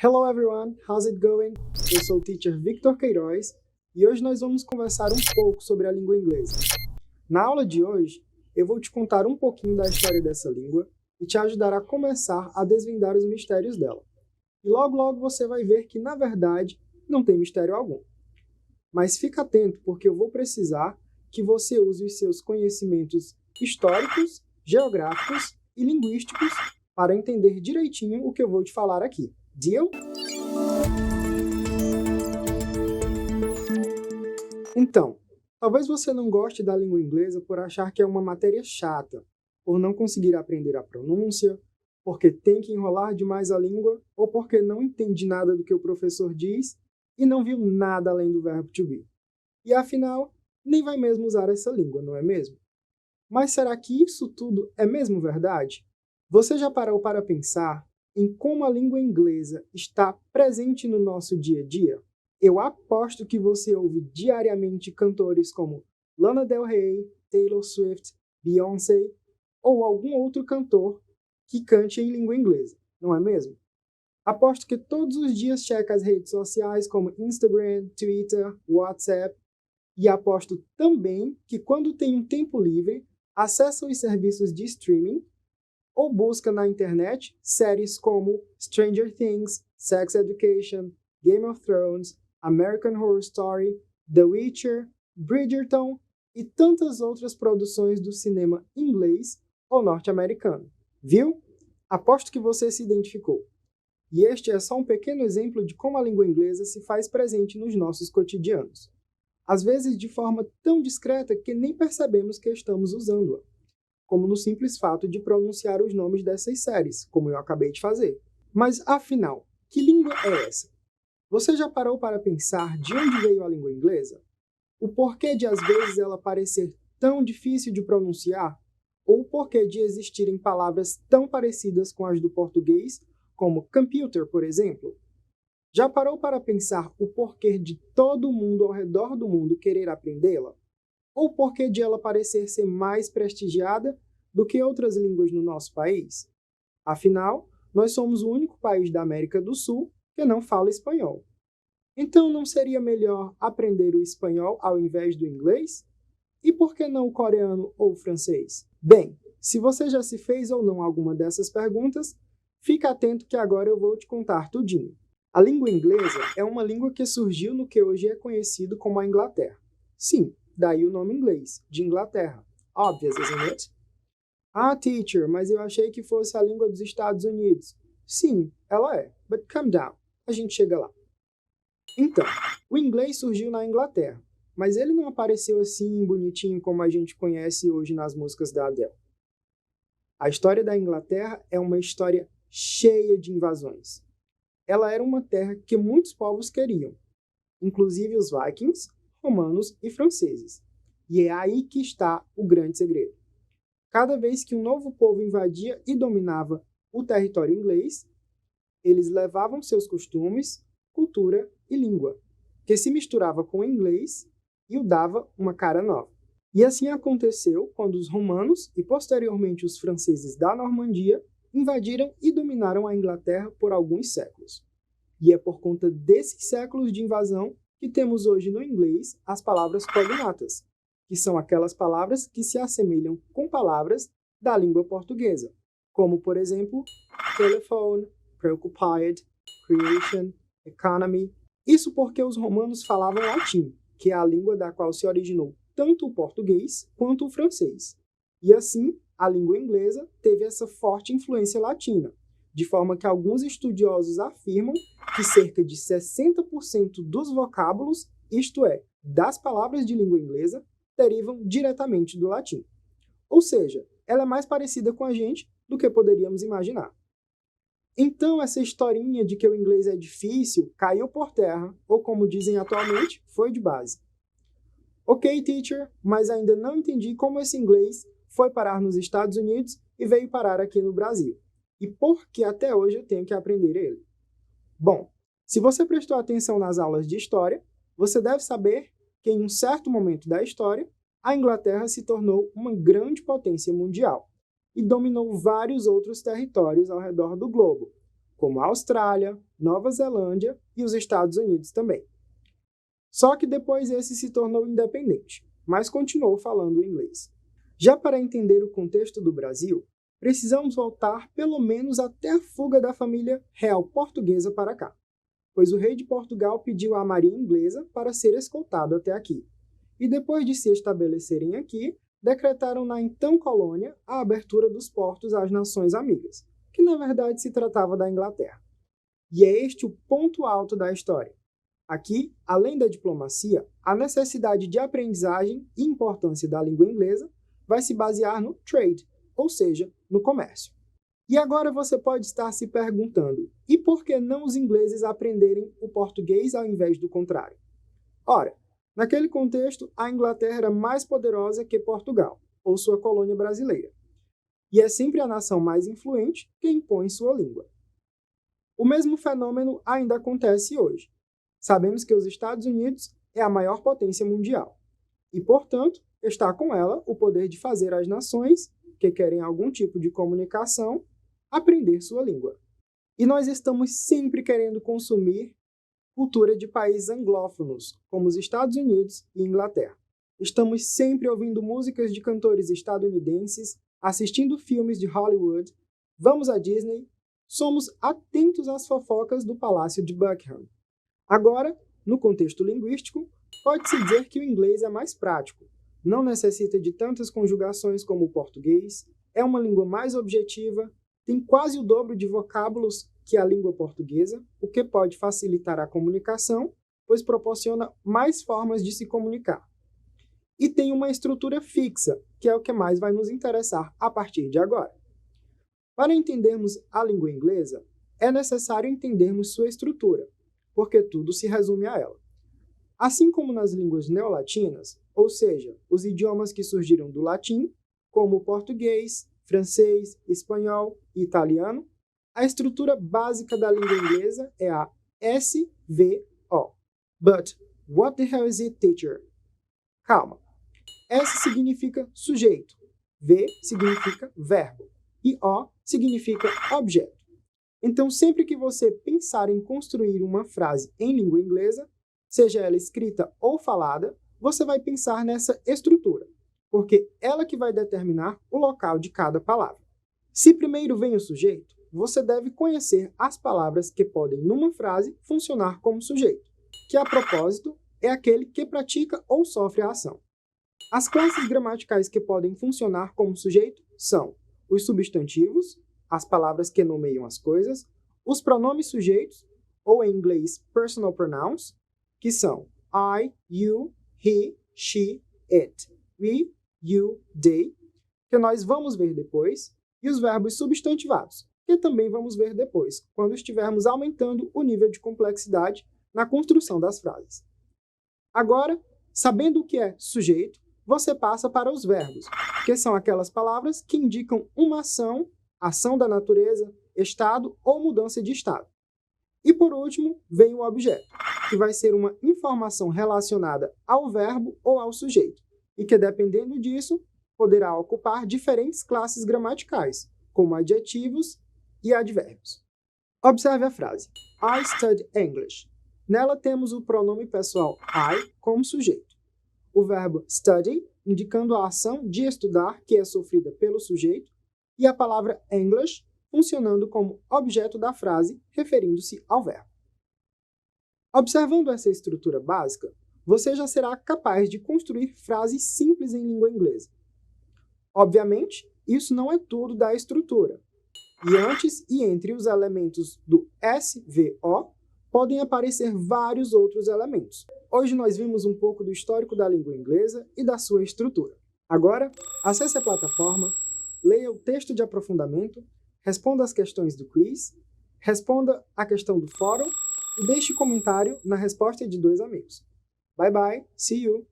Hello everyone, how's it going? Eu sou o teacher Victor Queiroz e hoje nós vamos conversar um pouco sobre a língua inglesa. Na aula de hoje, eu vou te contar um pouquinho da história dessa língua e te ajudar a começar a desvendar os mistérios dela. E logo logo você vai ver que, na verdade, não tem mistério algum. Mas fica atento porque eu vou precisar que você use os seus conhecimentos históricos, geográficos e linguísticos para entender direitinho o que eu vou te falar aqui. Deal? Então, talvez você não goste da língua inglesa por achar que é uma matéria chata, por não conseguir aprender a pronúncia, porque tem que enrolar demais a língua, ou porque não entende nada do que o professor diz e não viu nada além do verbo to be. E afinal, nem vai mesmo usar essa língua, não é mesmo? Mas será que isso tudo é mesmo verdade? Você já parou para pensar em como a língua inglesa está presente no nosso dia a dia? Eu aposto que você ouve diariamente cantores como Lana Del Rey, Taylor Swift, Beyoncé ou algum outro cantor que cante em língua inglesa, não é mesmo? Aposto que todos os dias checa as redes sociais como Instagram, Twitter, WhatsApp e aposto também que quando tem um tempo livre, acessa os serviços de streaming ou busca na internet séries como Stranger Things, Sex Education, Game of Thrones, American Horror Story, The Witcher, Bridgerton e tantas outras produções do cinema inglês ou norte-americano. Viu? Aposto que você se identificou. E este é só um pequeno exemplo de como a língua inglesa se faz presente nos nossos cotidianos. Às vezes de forma tão discreta que nem percebemos que estamos usando-a, como no simples fato de pronunciar os nomes dessas séries, como eu acabei de fazer. Mas, afinal, que língua é essa? Você já parou para pensar de onde veio a língua inglesa? O porquê de, às vezes, ela parecer tão difícil de pronunciar? Ou o porquê de existirem palavras tão parecidas com as do português, como computer, por exemplo? Já parou para pensar o porquê de todo mundo ao redor do mundo querer aprendê-la? Ou o porquê de ela parecer ser mais prestigiada do que outras línguas no nosso país? Afinal, nós somos o único país da América do Sul que não fala espanhol. Então, não seria melhor aprender o espanhol ao invés do inglês? E por que não o coreano ou o francês? Bem, se você já se fez ou não alguma dessas perguntas, fica atento que agora eu vou te contar tudinho. A língua inglesa é uma língua que surgiu no que hoje é conhecido como a Inglaterra. Sim, daí o nome inglês, de Inglaterra. Obvious, isn't it? Ah, teacher, mas eu achei que fosse a língua dos Estados Unidos. Sim, ela é, but calm down. A gente chega lá. Então, o inglês surgiu na Inglaterra, mas ele não apareceu assim bonitinho como a gente conhece hoje nas músicas da Adele. A história da Inglaterra é uma história cheia de invasões. Ela era uma terra que muitos povos queriam, inclusive os vikings, romanos e franceses. E é aí que está o grande segredo. Cada vez que um novo povo invadia e dominava o território inglês, eles levavam seus costumes, cultura e língua, que se misturava com o inglês e o dava uma cara nova. E assim aconteceu quando os romanos e posteriormente os franceses da Normandia invadiram e dominaram a Inglaterra por alguns séculos. E é por conta desses séculos de invasão que temos hoje no inglês as palavras cognatas, que são aquelas palavras que se assemelham com palavras da língua portuguesa, como, por exemplo, telephone, preoccupied, creation, economy. Isso porque os romanos falavam latim, que é a língua da qual se originou tanto o português quanto o francês. E assim, a língua inglesa teve essa forte influência latina, de forma que alguns estudiosos afirmam que cerca de 60% dos vocábulos, isto é, das palavras de língua inglesa, derivam diretamente do latim. Ou seja, ela é mais parecida com a gente do que poderíamos imaginar. Então, essa historinha de que o inglês é difícil caiu por terra, ou como dizem atualmente, foi de base. Ok, teacher, mas ainda não entendi como esse inglês foi parar nos Estados Unidos e veio parar aqui no Brasil. E por que até hoje eu tenho que aprender ele? Bom, se você prestou atenção nas aulas de história, você deve saber que em um certo momento da história, a Inglaterra se tornou uma grande potência mundial e dominou vários outros territórios ao redor do globo, como a Austrália, Nova Zelândia e os Estados Unidos também. Só que depois esse se tornou independente, mas continuou falando inglês. Já para entender o contexto do Brasil, precisamos voltar pelo menos até a fuga da família real portuguesa para cá, pois o rei de Portugal pediu à marinha inglesa para ser escoltado até aqui. E depois de se estabelecerem aqui, decretaram na então colônia a abertura dos portos às nações amigas, que na verdade se tratava da Inglaterra. E é este o ponto alto da história. Aqui, além da diplomacia, a necessidade de aprendizagem e importância da língua inglesa vai se basear no trade, ou seja, no comércio. E agora você pode estar se perguntando, e por que não os ingleses aprenderem o português ao invés do contrário? Ora, naquele contexto, a Inglaterra era mais poderosa que Portugal, ou sua colônia brasileira. E é sempre a nação mais influente que impõe sua língua. O mesmo fenômeno ainda acontece hoje. Sabemos que os Estados Unidos é a maior potência mundial e, portanto, está com ela o poder de fazer as nações que querem algum tipo de comunicação aprender sua língua. E nós estamos sempre querendo consumir cultura de países anglófonos, como os Estados Unidos e Inglaterra. Estamos sempre ouvindo músicas de cantores estadunidenses, assistindo filmes de Hollywood, vamos à Disney, somos atentos às fofocas do Palácio de Buckingham. Agora, no contexto linguístico, pode-se dizer que o inglês é mais prático, não necessita de tantas conjugações como o português, é uma língua mais objetiva, tem quase o dobro de vocábulos que a língua portuguesa, o que pode facilitar a comunicação, pois proporciona mais formas de se comunicar. E tem uma estrutura fixa, que é o que mais vai nos interessar a partir de agora. Para entendermos a língua inglesa, é necessário entendermos sua estrutura, porque tudo se resume a ela. Assim como nas línguas neolatinas, ou seja, os idiomas que surgiram do latim, como o português, francês, espanhol e italiano, a estrutura básica da língua inglesa é a SVO. But what the hell is it, teacher? Calma. S significa sujeito, V significa verbo e O significa objeto. Então, sempre que você pensar em construir uma frase em língua inglesa, seja ela escrita ou falada, você vai pensar nessa estrutura, porque ela que vai determinar o local de cada palavra. Se primeiro vem o sujeito, você deve conhecer as palavras que podem, numa frase, funcionar como sujeito, que, a propósito, é aquele que pratica ou sofre a ação. As classes gramaticais que podem funcionar como sujeito são os substantivos, as palavras que nomeiam as coisas, os pronomes sujeitos, ou em inglês personal pronouns, que são I, you, he, she, it, we, you, they, que nós vamos ver depois, e os verbos substantivados, que também vamos ver depois, quando estivermos aumentando o nível de complexidade na construção das frases. Agora, sabendo o que é sujeito, você passa para os verbos, que são aquelas palavras que indicam uma ação, ação da natureza, estado ou mudança de estado. E por último, vem o objeto, que vai ser uma informação relacionada ao verbo ou ao sujeito, e que, dependendo disso, poderá ocupar diferentes classes gramaticais, como adjetivos e advérbios. Observe a frase I study English. Nela temos o pronome pessoal I como sujeito. O verbo study, indicando a ação de estudar que é sofrida pelo sujeito, e a palavra English, funcionando como objeto da frase, referindo-se ao verbo. Observando essa estrutura básica, você já será capaz de construir frases simples em língua inglesa. Obviamente, isso não é tudo da estrutura. E antes e entre os elementos do SVO, podem aparecer vários outros elementos. Hoje nós vimos um pouco do histórico da língua inglesa e da sua estrutura. Agora, acesse a plataforma, leia o texto de aprofundamento, responda as questões do quiz, responda a questão do fórum e deixe comentário na resposta de 2 amigos. Bye bye, see you!